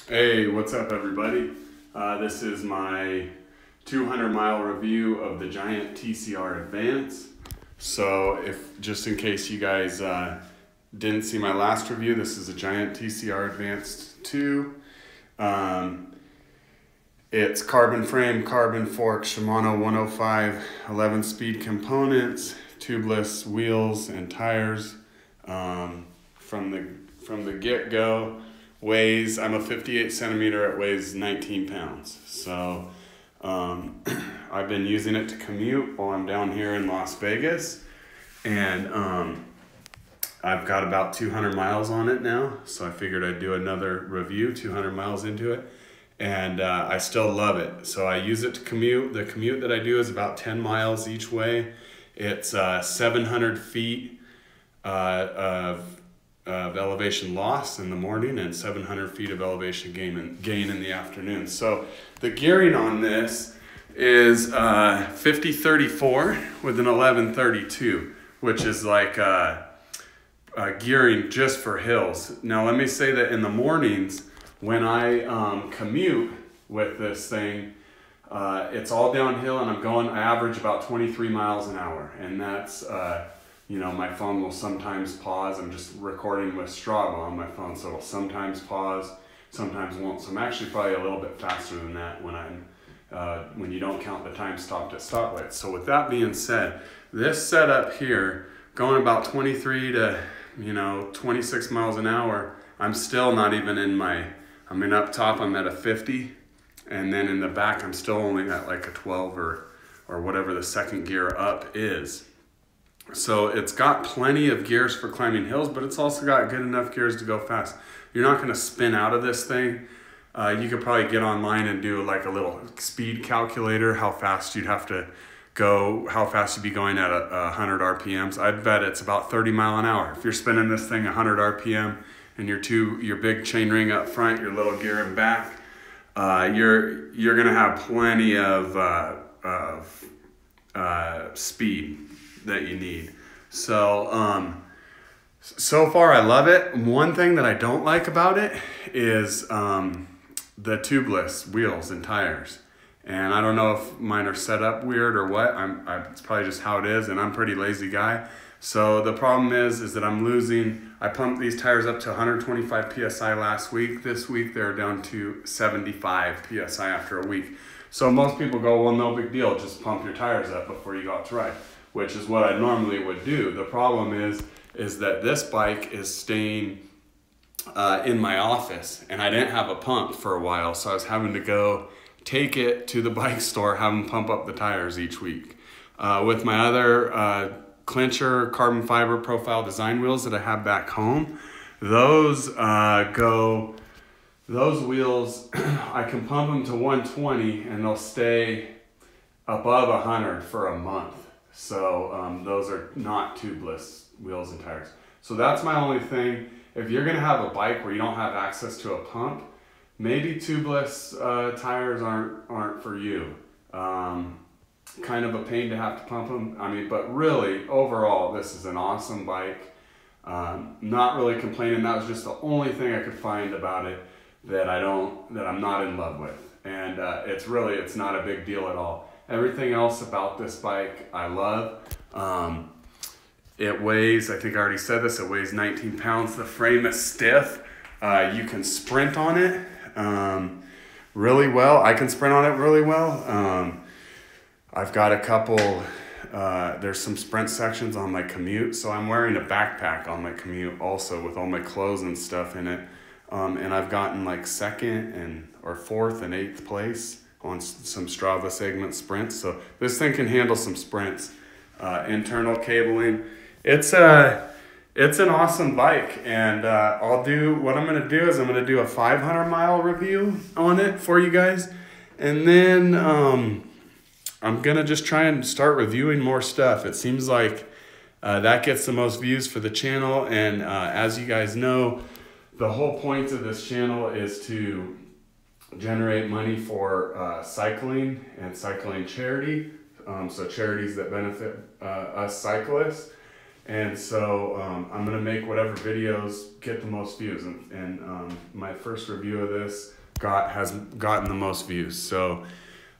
Hey, what's up everybody? This is my 200-mile review of the Giant TCR Advanced. So just in case you guys didn't see my last review, this is a Giant TCR Advanced 2. It's carbon frame, carbon fork, Shimano 105 11-speed components, tubeless wheels and tires. From the get-go. I'm a 58 centimeter, it weighs 19 pounds. So I've been using it to commute while I'm down here in Las Vegas. And I've got about 200 miles on it now. So I figured I'd do another review, 200 miles into it. And I still love it. So I use it to commute. The commute that I do is about 10 miles each way. It's 700 feet of elevation loss in the morning and 700 feet of elevation gain in the afternoon. So the gearing on this is 50-34 with an 11-32, which is like gearing just for hills. Now let me say that in the mornings when I commute with this thing, it's all downhill and I average about 23 miles an hour, and that's you know, my phone will sometimes pause. I'm just recording with Strava on my phone, so it'll sometimes pause, sometimes won't. So I'm actually probably a little bit faster than that when you don't count the time stopped at stoplights. So with that being said, this setup here, going about 23 to 26 miles an hour, I'm still not even up top I'm at a 50, and then in the back I'm still only at like a 12 or whatever the second gear up is. So it's got plenty of gears for climbing hills, but it's also got good enough gears to go fast. You're not going to spin out of this thing. You could probably get online and do like a little speed calculator, how fast you'd have to go, how fast you'd be going at 100 RPMs. I'd bet it's about 30 miles an hour. If you're spinning this thing 100 RPM and your big chain ring up front, your little gear in back, you're going to have plenty of speed that you need. So so far I love it. One thing that I don't like about it is the tubeless wheels and tires, and I don't know if mine are set up weird or what. It's probably just how it is, and I'm a pretty lazy guy. So the problem is that I pumped these tires up to 125 PSI last week. This week they're down to 75 PSI after a week. So most people go, well, no big deal, just pump your tires up before you go out to ride, which is what I normally would do. The problem is that this bike is staying in my office, and I didn't have a pump for a while, so I was having to go take it to the bike store, have them pump up the tires each week. With my other clincher carbon fiber profile design wheels that I have back home, those wheels, I can pump them to 120 and they'll stay above 100 for a month. So those are not tubeless wheels and tires. So that's my only thing. If you're gonna have a bike where you don't have access to a pump, maybe tubeless tires aren't for you. Kind of a pain to have to pump them. But really, overall, this is an awesome bike. Not really complaining. That was just the only thing I could find about it that I'm not in love with. And it's not a big deal at all. Everything else about this bike I love. It weighs, I think I already said this, it weighs 19 pounds. The frame is stiff. You can sprint on it really well. I can sprint on it really well. I've got a couple, there's some sprint sections on my commute. So I'm wearing a backpack on my commute also with all my clothes and stuff in it. And I've gotten like second or fourth and eighth place on some Strava segment sprints. So this thing can handle some sprints. Internal cabling. It's an awesome bike, and what I'm gonna do is I'm gonna do a 500-mile review on it for you guys, and then I'm gonna just try and start reviewing more stuff. It seems like that gets the most views for the channel, and as you guys know, the whole point of this channel is to generate money for cycling and cycling charity, so charities that benefit us cyclists. And so I'm gonna make whatever videos get the most views, and my first review of this has gotten the most views. So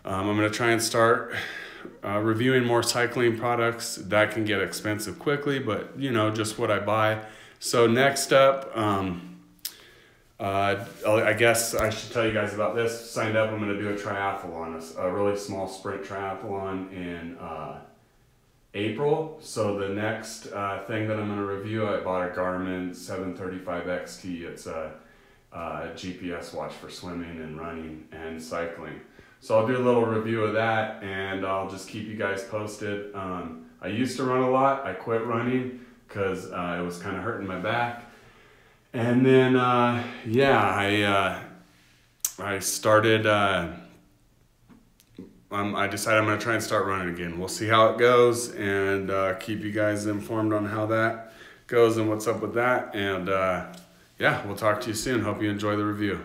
I'm gonna try and start reviewing more cycling products. That can get expensive quickly, but you know, just what I buy. So next up, I guess I should tell you guys about this. Signed up, I'm gonna do a triathlon, a really small sprint triathlon in April. So the next thing that I'm going to review, I bought a Garmin 735 XT. It's a GPS watch for swimming and running and cycling. So I'll do a little review of that, and I'll just keep you guys posted. I used to run a lot. I quit running because it was kind of hurting my back. And then, yeah, I started... I decided I'm going to try and start running again. We'll see how it goes, and keep you guys informed on how that goes and what's up with that. And yeah, we'll talk to you soon. Hope you enjoy the review.